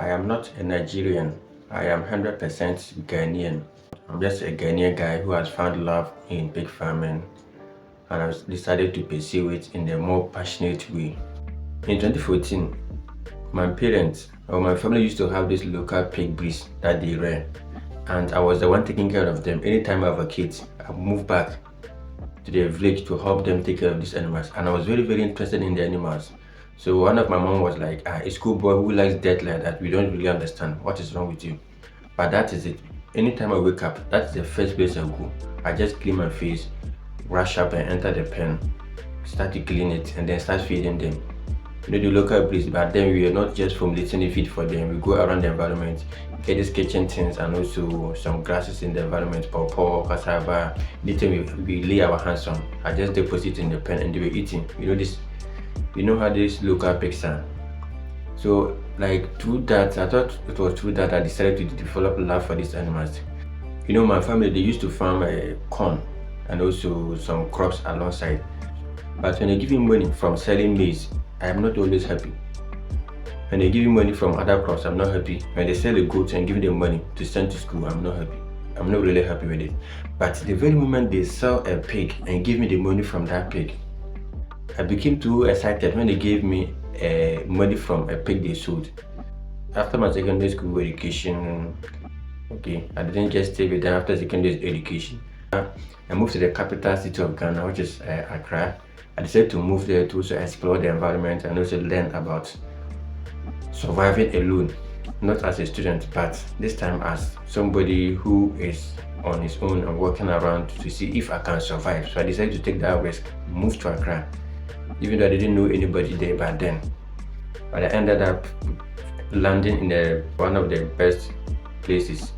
I am not a Nigerian. I am 100% Ghanaian. I'm just a Ghanaian guy who has found love in pig farming and has decided to pursue it in a more passionate way. In 2014, my parents or my family used to have this local pig breeds that they rear, and I was the one taking care of them. Anytime I have a kid, I move back to the village to help them take care of these animals, and I was very interested in the animals. So one of my mom was like, a schoolboy who likes death like that, we don't really understand what is wrong with you. But that is it. Anytime I wake up, that's the first place I go. I just clean my face, rush up and enter the pen, start to clean it, and then start feeding them. The local breeds, but then we are not just formulating the feed for them. We go around the environment, get these kitchen things and also some grasses in the environment, pawpaw, cassava, anything we lay our hands on. I just deposit in the pen and they were eating. You know how these local pigs are. So like through that, I thought it was through that I decided to develop love for these animals. My family, they used to farm corn and also some crops alongside. But when they give me money from selling maize, I am not always happy. When they give me money from other crops, I'm not happy. When they sell a goat and give them money to send to school, I'm not happy. I'm not really happy with it. But the very moment they sell a pig and give me the money from that pig, I became too excited when they gave me money from a pig they sold. After my secondary school education, okay, I didn't just stay with them after secondary education. I moved to the capital city of Ghana, which is Accra. I decided to move there to also explore the environment and also learn about surviving alone, not as a student, but this time as somebody who is on his own and walking around to see if I can survive. So I decided to take that risk, move to Accra, even though I didn't know anybody there back then. But I ended up landing in one of the best places.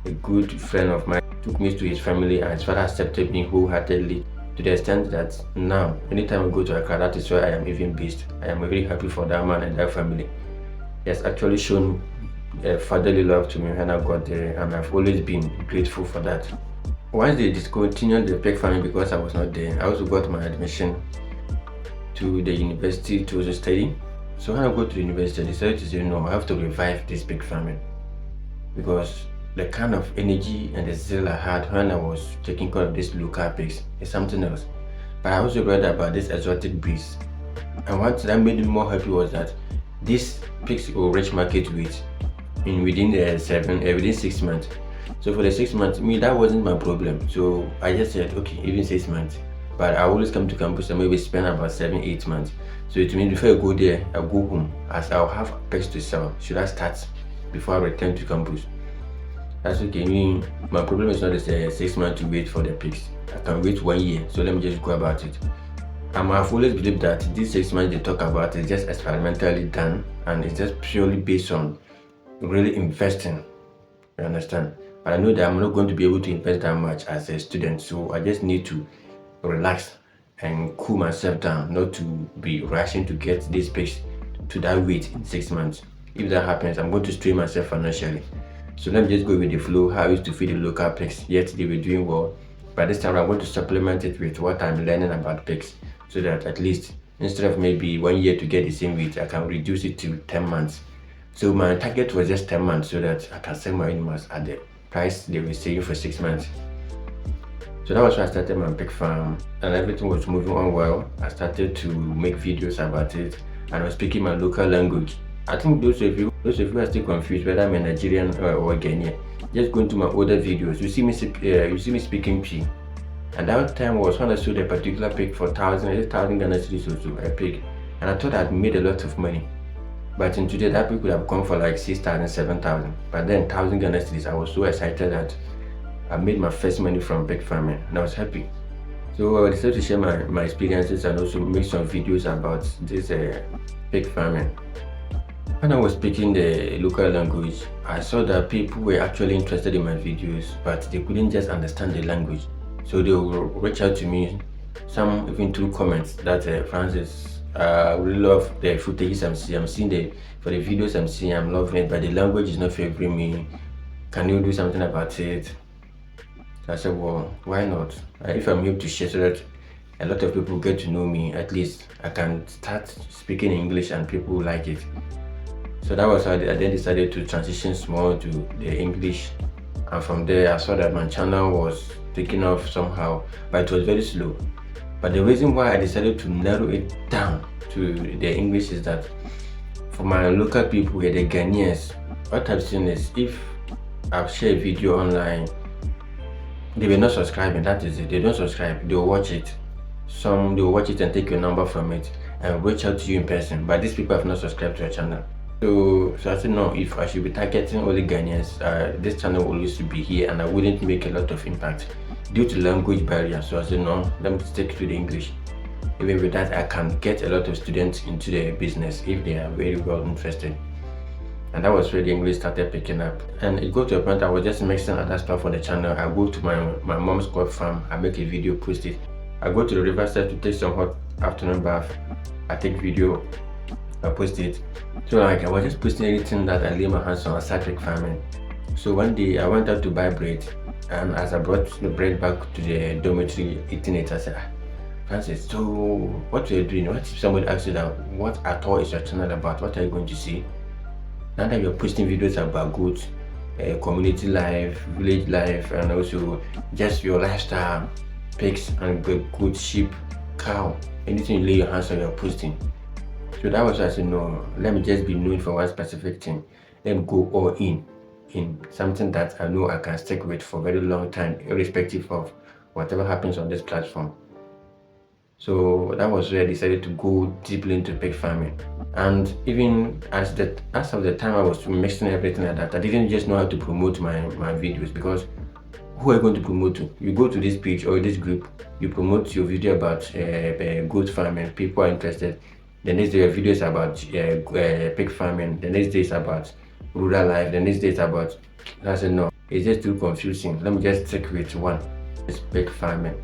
A good friend of mine took me to his family and his father accepted me wholeheartedly, to the extent that now, anytime I go to Accra, that is where I am even based. I am very happy for that man and that family. He has actually shown fatherly love to me when I got there, and I've always been grateful for that. Once they discontinued the pig farming because I was not there, I also got my admission to the university to also study. So when I go to the university, I decided to say, no, I have to revive this pig farming, because the kind of energy and the zeal I had when I was taking care of these local pigs is something else. But I also read about this exotic breeds, and what that made me more happy was that these pigs will reach market weight within 6 months. So for the 6 months, that wasn't my problem. So I just said, okay, even 6 months. But I always come to campus and maybe spend about 7-8 months. So it means before I go there, I go home, as I'll have pigs to sell. Should I start before I return to campus? That's okay. My problem is not the 6 months to wait for the pigs. I can wait 1 year, so let me just go about it. I've always believed that these 6 months they talk about is just experimentally done, and it's just purely based on really investing. You understand? But I know that I'm not going to be able to invest that much as a student, so I just need to relax and cool myself down, not to be rushing to get these pigs to that weight in 6 months. If that happens, I'm going to strain myself financially. So let me just go with the flow. How I used to feed the local pigs, yet they were doing well. But this time I'm going to supplement it with what I'm learning about pigs, so that at least instead of maybe 1 year to get the same weight, I can reduce it to 10 months. So my target was just 10 months so that I can sell my animals at the price they were selling for 6 months. So that was when I started my pig farm, and everything was moving on well. I started to make videos about it, and I was speaking my local language. I think those of you are still confused whether I'm a Nigerian or Ghanaian, just go into my older videos. You see me speaking P. And that time was when I sold a particular pig for 1,000 Ghana cedis or so, a pig. And I thought I'd made a lot of money. But in today, that pig would have gone for like 6,000, 7,000. But then 1,000 Ghana cedis, I was so excited that I made my first money from pig farming, and I was happy. So I decided to share my experiences and also make some videos about this pig farming. When I was speaking the local language, I saw that people were actually interested in my videos, but they couldn't just understand the language. So they will reach out to me, some even through comments, that Francis, I really love the footage I'm seeing for the videos I'm seeing, I'm loving it, but the language is not favoring me. Can you do something about it? So I said, well, why not? If I'm able to share so that a lot of people get to know me, at least I can start speaking English and people like it. So that was how I then decided to transition small to the English, and from there I saw that my channel was taking off somehow, but it was very slow. But the reason why I decided to narrow it down to the English is that for my local people here, the Ghanaians, what I've seen is if I've shared a video online, they were not subscribing. That is it. They don't subscribe. They'll watch it. Some they'll watch it and take your number from it and reach out to you in person. But these people have not subscribed to your channel. So I said no. If I should be targeting only Ghanaians, this channel will used to be here, and I wouldn't make a lot of impact due to language barrier. So I said no. Let me stick to the English. Even with that, I can get a lot of students into the business if they are very well interested. And that was where the English started picking up. And it got to a point I was just mixing other stuff on the channel. I go to my mom's crop farm, I make a video, post it. I go to the riverside to take some hot afternoon bath. I take video, I post it. So like I was just posting anything that I lay my hands on, aside pig farming. So one day I went out to buy bread, and as I brought the bread back to the dormitory eating it, I said, Francis, so what are you doing? What if somebody asks you that what at all is your channel about? What are you going to see? Now that you're posting videos about goods, community life, village life, and also just your lifestyle, pigs and good sheep, cow, anything you lay your hands on, you're posting. So that was why I said, no, let me just be known for one specific thing. Let me go all in something that I know I can stick with for a very long time, irrespective of whatever happens on this platform. So that was where I decided to go deeply into pig farming. And even as of the time I was mixing everything like that, I didn't just know how to promote my videos, because who are you going to promote to? You go to this page or this group, you promote your video about goat farming, people are interested. The next day your video is about pig farming, the next day is about rural life, the next day is about, I said no, it's just too confusing. Let me just stick with one, it's pig farming.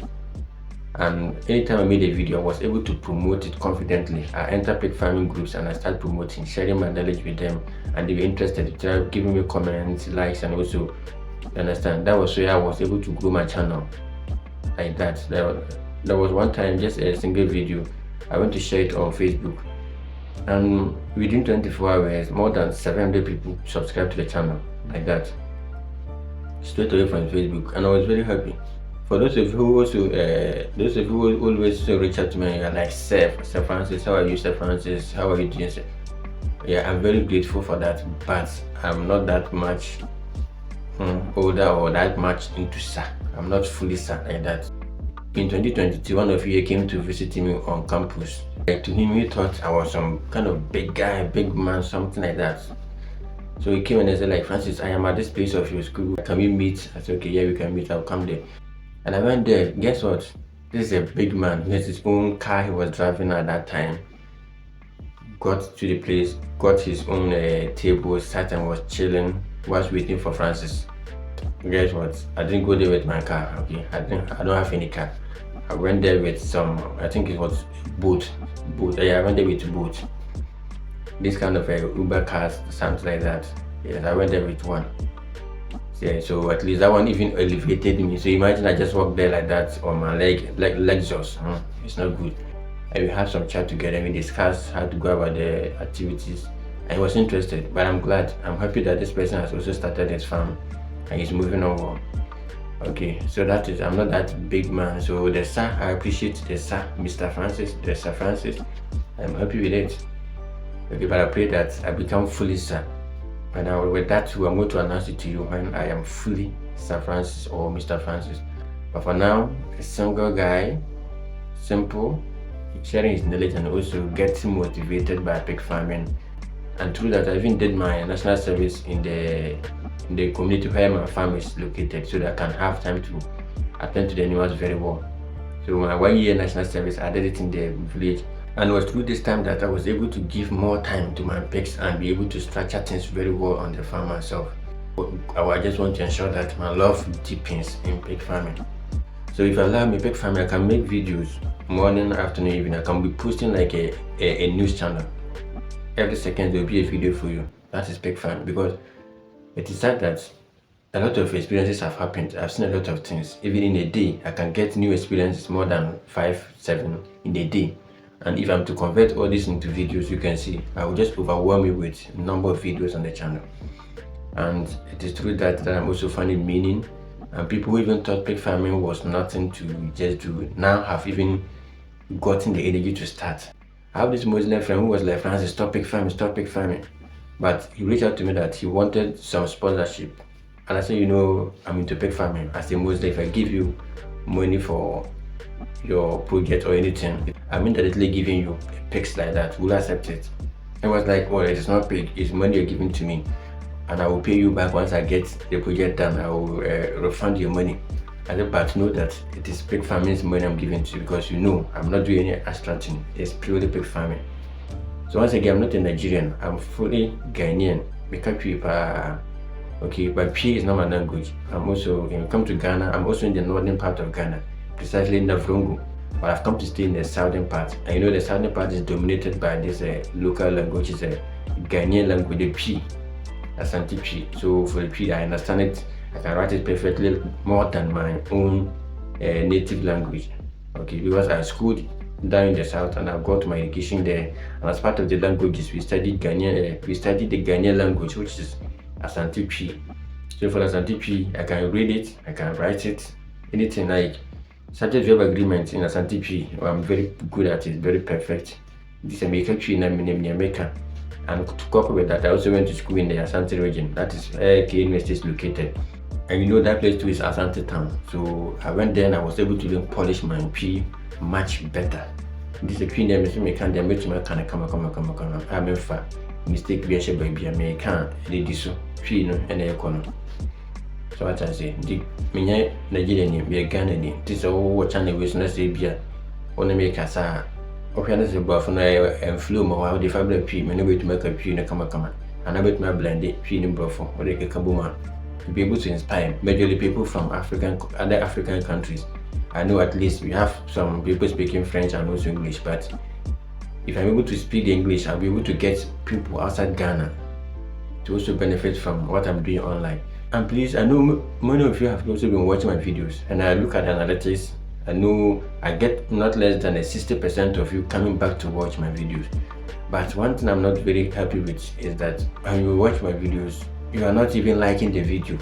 And anytime I made a video, I was able to promote it confidently. I enter pig farming groups and I start promoting, sharing my knowledge with them, and they were interested. They were giving me comments, likes, and also, you understand, that was where I was able to grow my channel like that. There was one time, just a single video, I went to share it on Facebook, and within 24 hours, more than 700 people subscribed to the channel like that, straight away from Facebook, and I was very happy. For those of you who also, always reach out to me, you're like, Sir Francis, how are you, Sir Francis? How are you doing, sir? Yeah, I'm very grateful for that, but I'm not that much older or that much into sir. I'm not fully sir like that. In 2022, one of you came to visit me on campus. Like, to him, he thought I was some kind of big guy, big man, something like that. So he came and he said, like, Francis, I am at this place of your school. Can we meet? I said, okay, yeah, we can meet. I'll come there. And I went there. Guess what? This is a big man. He has his own car he was driving at that time. Got to the place, got his own table, sat and was chilling, was waiting for Francis. Guess what? I didn't go there with my car. Okay, I don't have any car. I went there with some, I think it was boat. Yeah, I went there with boat. This kind of Uber cars, something like that. Yes, I went there with one. Yeah, so at least that one even elevated me. So imagine I just walked there like that on my Lexus. It's not good. And we had some chat together and we discussed how to go about the activities. I was interested, but I'm glad. I'm happy that this person has also started his farm and he's moving on well. Okay, so that is, I'm not that big man. So the sir, I appreciate the sir, Mr. Francis, the Sir Francis. I'm happy with it. Okay, but I pray that I become fully sir. And with that too, I'm going to announce it to you when I am fully Sir Francis or Mr. Francis. But for now, a single guy, simple, sharing his knowledge and also getting motivated by pig farming. And through that, I even did my national service in the community where my farm is located, so that I can have time to attend to the animals very well. So my 1 year national service, I did it in the village. And it was through this time that I was able to give more time to my pigs and be able to structure things very well on the farm myself. I just want to ensure that my love deepens in pig farming. So if I allow me pig farming, I can make videos morning, afternoon, evening. I can be posting like a news channel. Every second there will be a video for you. That is pig farming, because it is sad that a lot of experiences have happened. I've seen a lot of things. Even in a day, I can get new experiences more than 5, 7 in a day. And if I'm to convert all this into videos, you can see I will just overwhelm you with a number of videos on the channel. And it is through that I'm also finding meaning. And people who even thought pig farming was nothing to just do now have even gotten the energy to start. I have this Muslim friend who was like, Francis, stop pig farming, stop pig farming. But he reached out to me that he wanted some sponsorship. And I said, you know, I'm into pig farming. As a Muslim, if I give you money for your project or anything, I'm indirectly giving you pigs like that. Will you accept it? I was like, well, it is not pig, it's money you're giving to me. And I will pay you back once I get the project done. I will refund your money. I said, but know that it is pig farming's money I'm giving to you, because you know I'm not doing any extra thing. It's purely pig farming. So once again, I'm not a Nigerian. I'm fully Ghanaian. Okay, but P is not my language. I'm also, when you come to Ghana, I'm also in the northern part of Ghana, precisely in the Vrongo. But I've come to stay in the southern part. And you know the southern part is dominated by this local language, is a Ghanaian language, the P, Asante P. So for the P, I understand it. I can write it perfectly more than my own native language. Okay, because I schooled down in the south and I got my education there. And as part of the languages, we studied Ghanaian. We studied the Ghanaian language, which is Asante P. So for Asante P, I can read it, I can write it, anything like subject verb agreement in Asante P. I'm very good at it, very perfect. This American tree in America. And to couple with that, I also went to school in the Asante region. That is where K University is located. And you know that place too is Asante town. So I went there and I was able to even polish my P much better. This is a P name, so I can't damage my kind of come. I'm in fact mistake we share baby. I can't do so. P no and econo. So what I say, the Minya Nigerian, be a Ghanaian. This is all what channel was not say beer. Only make us a Opianas about for and flu more how the fabric P, many way to make a P in a come. And I bet my blended P in Brofo or like a kabuma. To be able to inspire majorly people from other African countries. I know at least we have some people speaking French and also English, but if I'm able to speak the English, I'll be able to get people outside Ghana to also benefit from what I'm doing online. And please, I know many of you have also been watching my videos, and I look at the analytics. I know I get not less than 60% of you coming back to watch my videos. But one thing I'm not very happy with is that when you watch my videos, you are not even liking the video.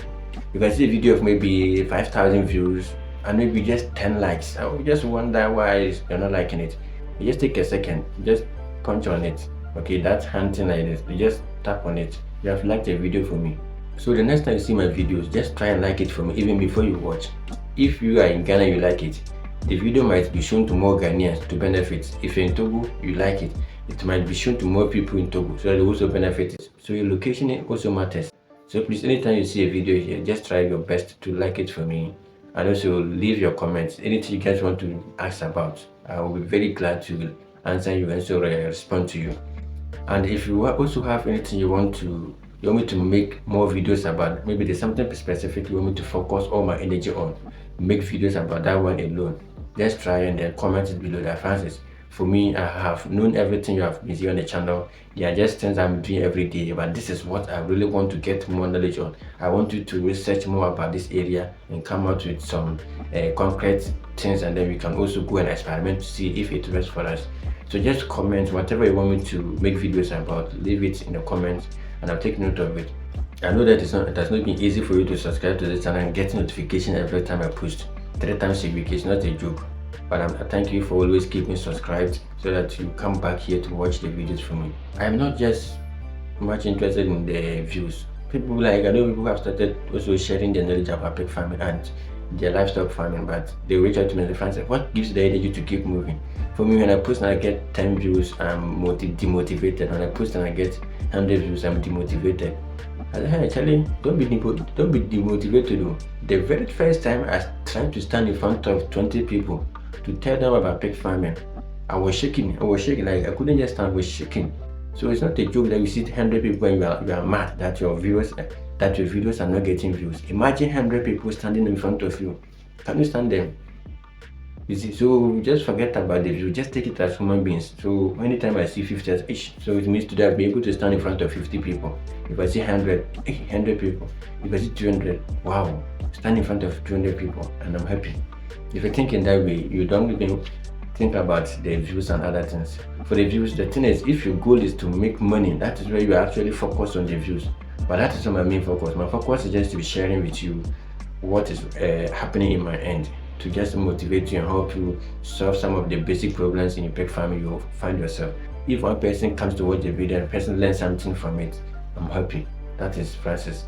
You can see a video of maybe 5,000 views and maybe just 10 likes. I will just wonder why you're not liking it. You just take a second, just punch on it. Okay, that's hunting like this. You just tap on it. You have liked a video for me. So the next time you see my videos, just try and like it for me even before you watch. If you are in Ghana, you like it, the video might be shown to more Ghanaians to benefit. If you're in Togo, you like it, it might be shown to more people in Togo, so they also benefit it. So your location also matters. So please, anytime you see a video here, just try your best to like it for me, and also leave your comments. Anything you guys want to ask about, I will be very glad to answer you and so respond to you. And if you also have anything you want me to make more videos about, maybe there's something specific you want me to focus all my energy on, make videos about that one alone, just try and then comment it below. That Francis, for me, I have known everything you have been seeing on the channel. They are just things I'm doing every day, but this is what I really want to get more knowledge on. I want you to research more about this area and come out with some concrete things, and then we can also go and experiment to see if it works for us. So just comment whatever you want me to make videos about, leave it in the comments and I'll take note of it. I know that it has not been easy for you to subscribe to this channel and get notification every time I post. 3 times a week is not a joke. But I thank you for always keeping subscribed so that you come back here to watch the videos from me. I am not just much interested in the views. I know people have started also sharing their knowledge about pig farming and their livestock farming, but they reach out to me and they say, what gives the energy to keep moving? For me, when I post and I get 10 views, I'm demotivated. When I post and I get 100 views, I'm demotivated. I said, hey Charlie, don't be demotivated though. The very first time I tried to stand in front of 20 people to tell them about pig farming, I was shaking, like I couldn't just stand, I was shaking. So it's not a joke that you see 100 people and you are mad that your videos are not getting views. Imagine 100 people standing in front of you. Can you stand them? You see, so just forget about the view, just take it as human beings. So anytime I see 50 as each, so it means today I'll be able to stand in front of 50 people. If I see 100 people. If I see 200, wow, stand in front of 200 people and I'm happy. If you think in that way, you don't even think about the views and other things. For the views, the thing is, if your goal is to make money, that is where you actually focus on the views. But that is not my main focus. My focus is just to be sharing with you what is happening in my end, to just motivate you and help you solve some of the basic problems in your pig farming you find yourself. If one person comes to watch the video and the person learns something from it, I'm happy. That is Francis.